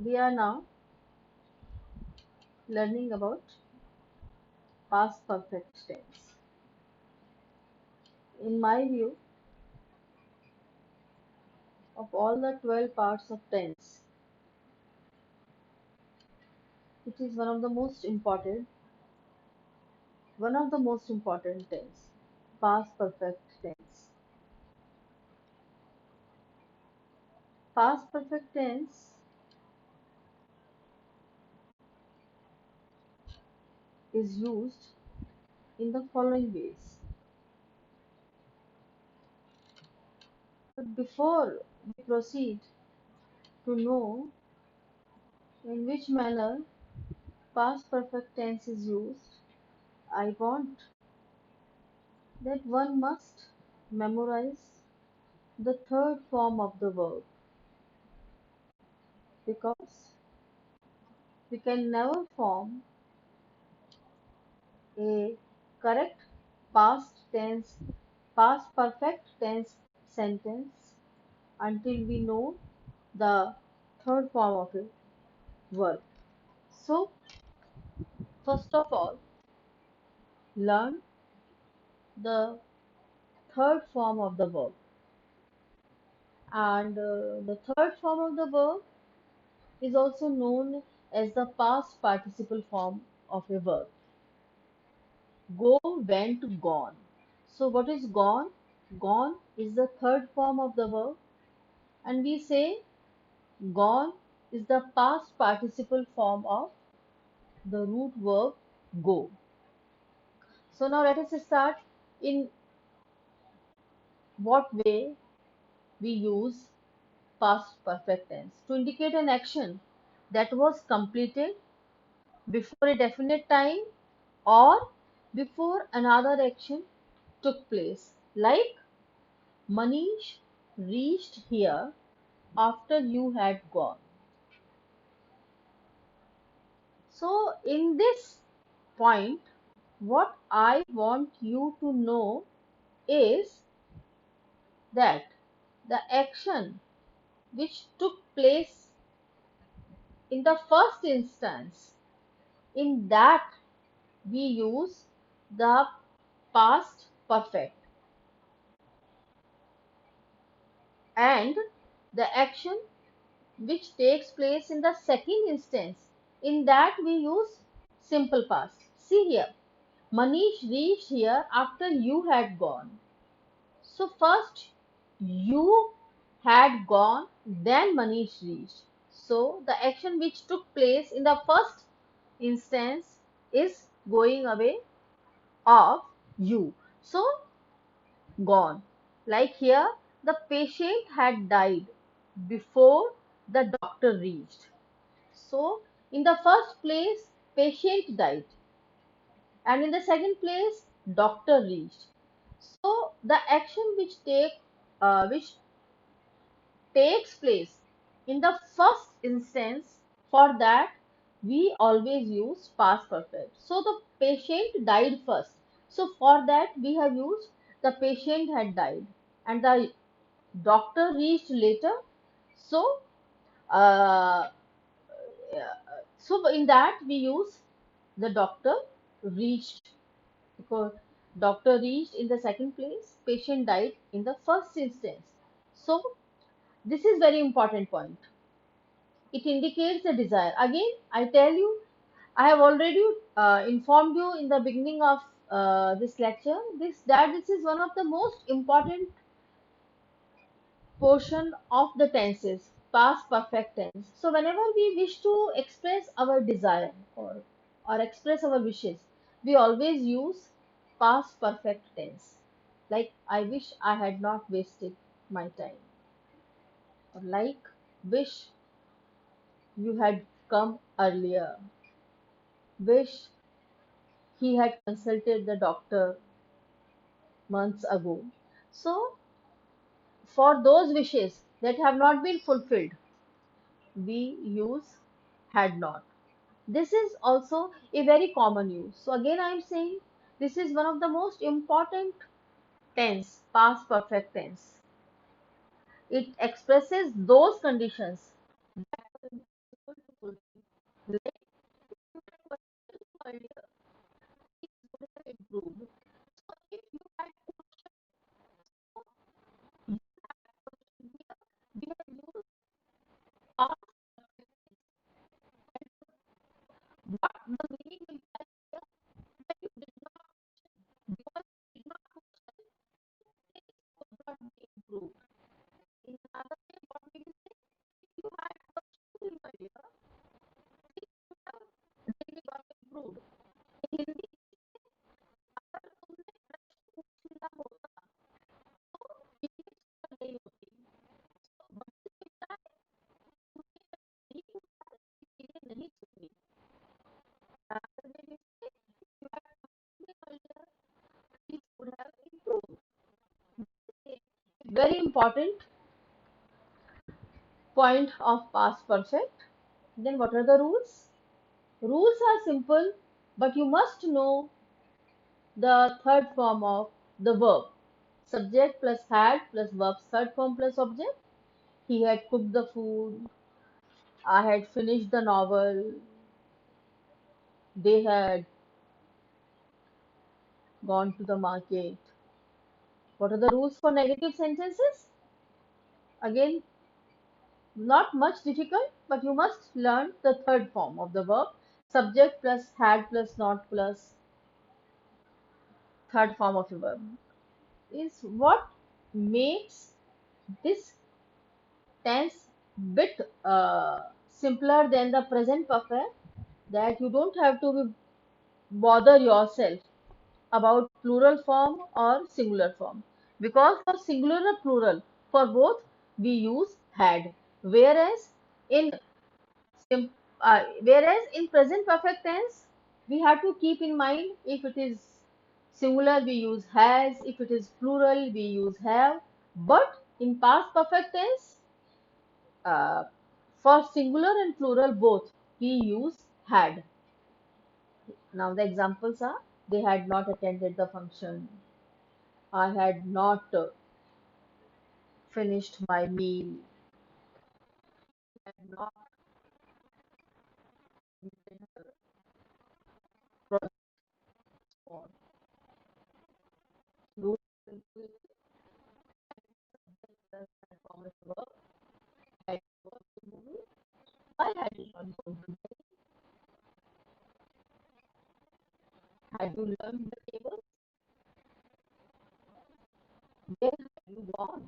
We are now learning about past perfect tense. In my view, of all the 12 parts of tense, it is one of the most important tense, past perfect tense. Past perfect tense is used in the following ways. But before we proceed to know in which manner past perfect tense is used, I want that one must memorize the third form of the verb, because we can never form a correct past tense, past perfect tense sentence until we know the third form of a verb. So, first of all, learn the third form of the verb. And the third form of the verb is also known as the past participle form of a verb. Go, went, gone. So, what is gone? Gone is the third form of the verb, and we say gone is the past participle form of the root verb go. So, now let us start in what way we use past perfect tense to indicate an action that was completed before a definite time or before another action took place. Like Manish reached here after you had gone. So, in this point, what I want you to know is that the action which took place in the first instance, in that we use the past perfect, and the action which takes place in the second instance, in that we use simple past. See here, Manish reached here after you had gone. So first you had gone, then Manish reached. So the action which took place in the first instance is going away of you. So gone. Like here, the patient had died before the doctor reached. So in the first place, patient died, and in the second place, doctor reached. So the action which takes place in the first instance, for that we always use past perfect. So the patient died first. So for that we have used the patient had died, and the doctor reached later. So uh, so in that we use the doctor reached, because doctor reached in the second place, patient died in the first instance. So this is very important point. It indicates a desire. Again, I tell you, I have already informed you in the beginning of this lecture this is one of the most important portion of the tenses, past perfect tense. So whenever we wish to express our desire, or express our wishes, we always use past perfect tense. Like, I wish I had not wasted my time, or like, wish you had come earlier, wish he had consulted the doctor months ago. So, for those wishes that have not been fulfilled, we use had not. This is also a very common use. So, again, I am saying this is one of the most important tense, past perfect tense. It expresses those conditions Like what earlier, it would have improved. So if you had we have used past what the meaning will tell here that you did not because you did not could not be improved. In another way, what we will say, if you had pursued earlier, it would have really got improved. In Hindi, अगर तुमने प्रश्न पूछ लिया होता तो ये चीज़ नहीं होती। तो वक्त मिलता है नहीं पूछा चीजें नहीं सुनी। Another way we say, if you had pursued earlier, it would have improved. Very important point of past perfect. Then what are the rules? Rules are simple, but you must know the third form of the verb. Subject plus had plus verb's third form plus object. He had cooked the food. I had finished the novel. They had gone to the market. What are the rules for negative sentences? Again, not much difficult, but you must learn the third form of the verb. Subject plus had plus not plus third form of the verb is what makes this tense bit simpler than the present perfect, that you don't have to bother yourself about plural form or singular form, because for singular or plural for both we use had, whereas in whereas in present perfect tense we have to keep in mind, if it is singular we use has, if it is plural we use have, but in past perfect tense, uh, for singular and plural both we use had. Now the examples are: they had not attended the function, I had not finished my meal, I had not completed her project on root from its work, had worked the movie, why had you not gone to bed, had you learned the table, where had you gone?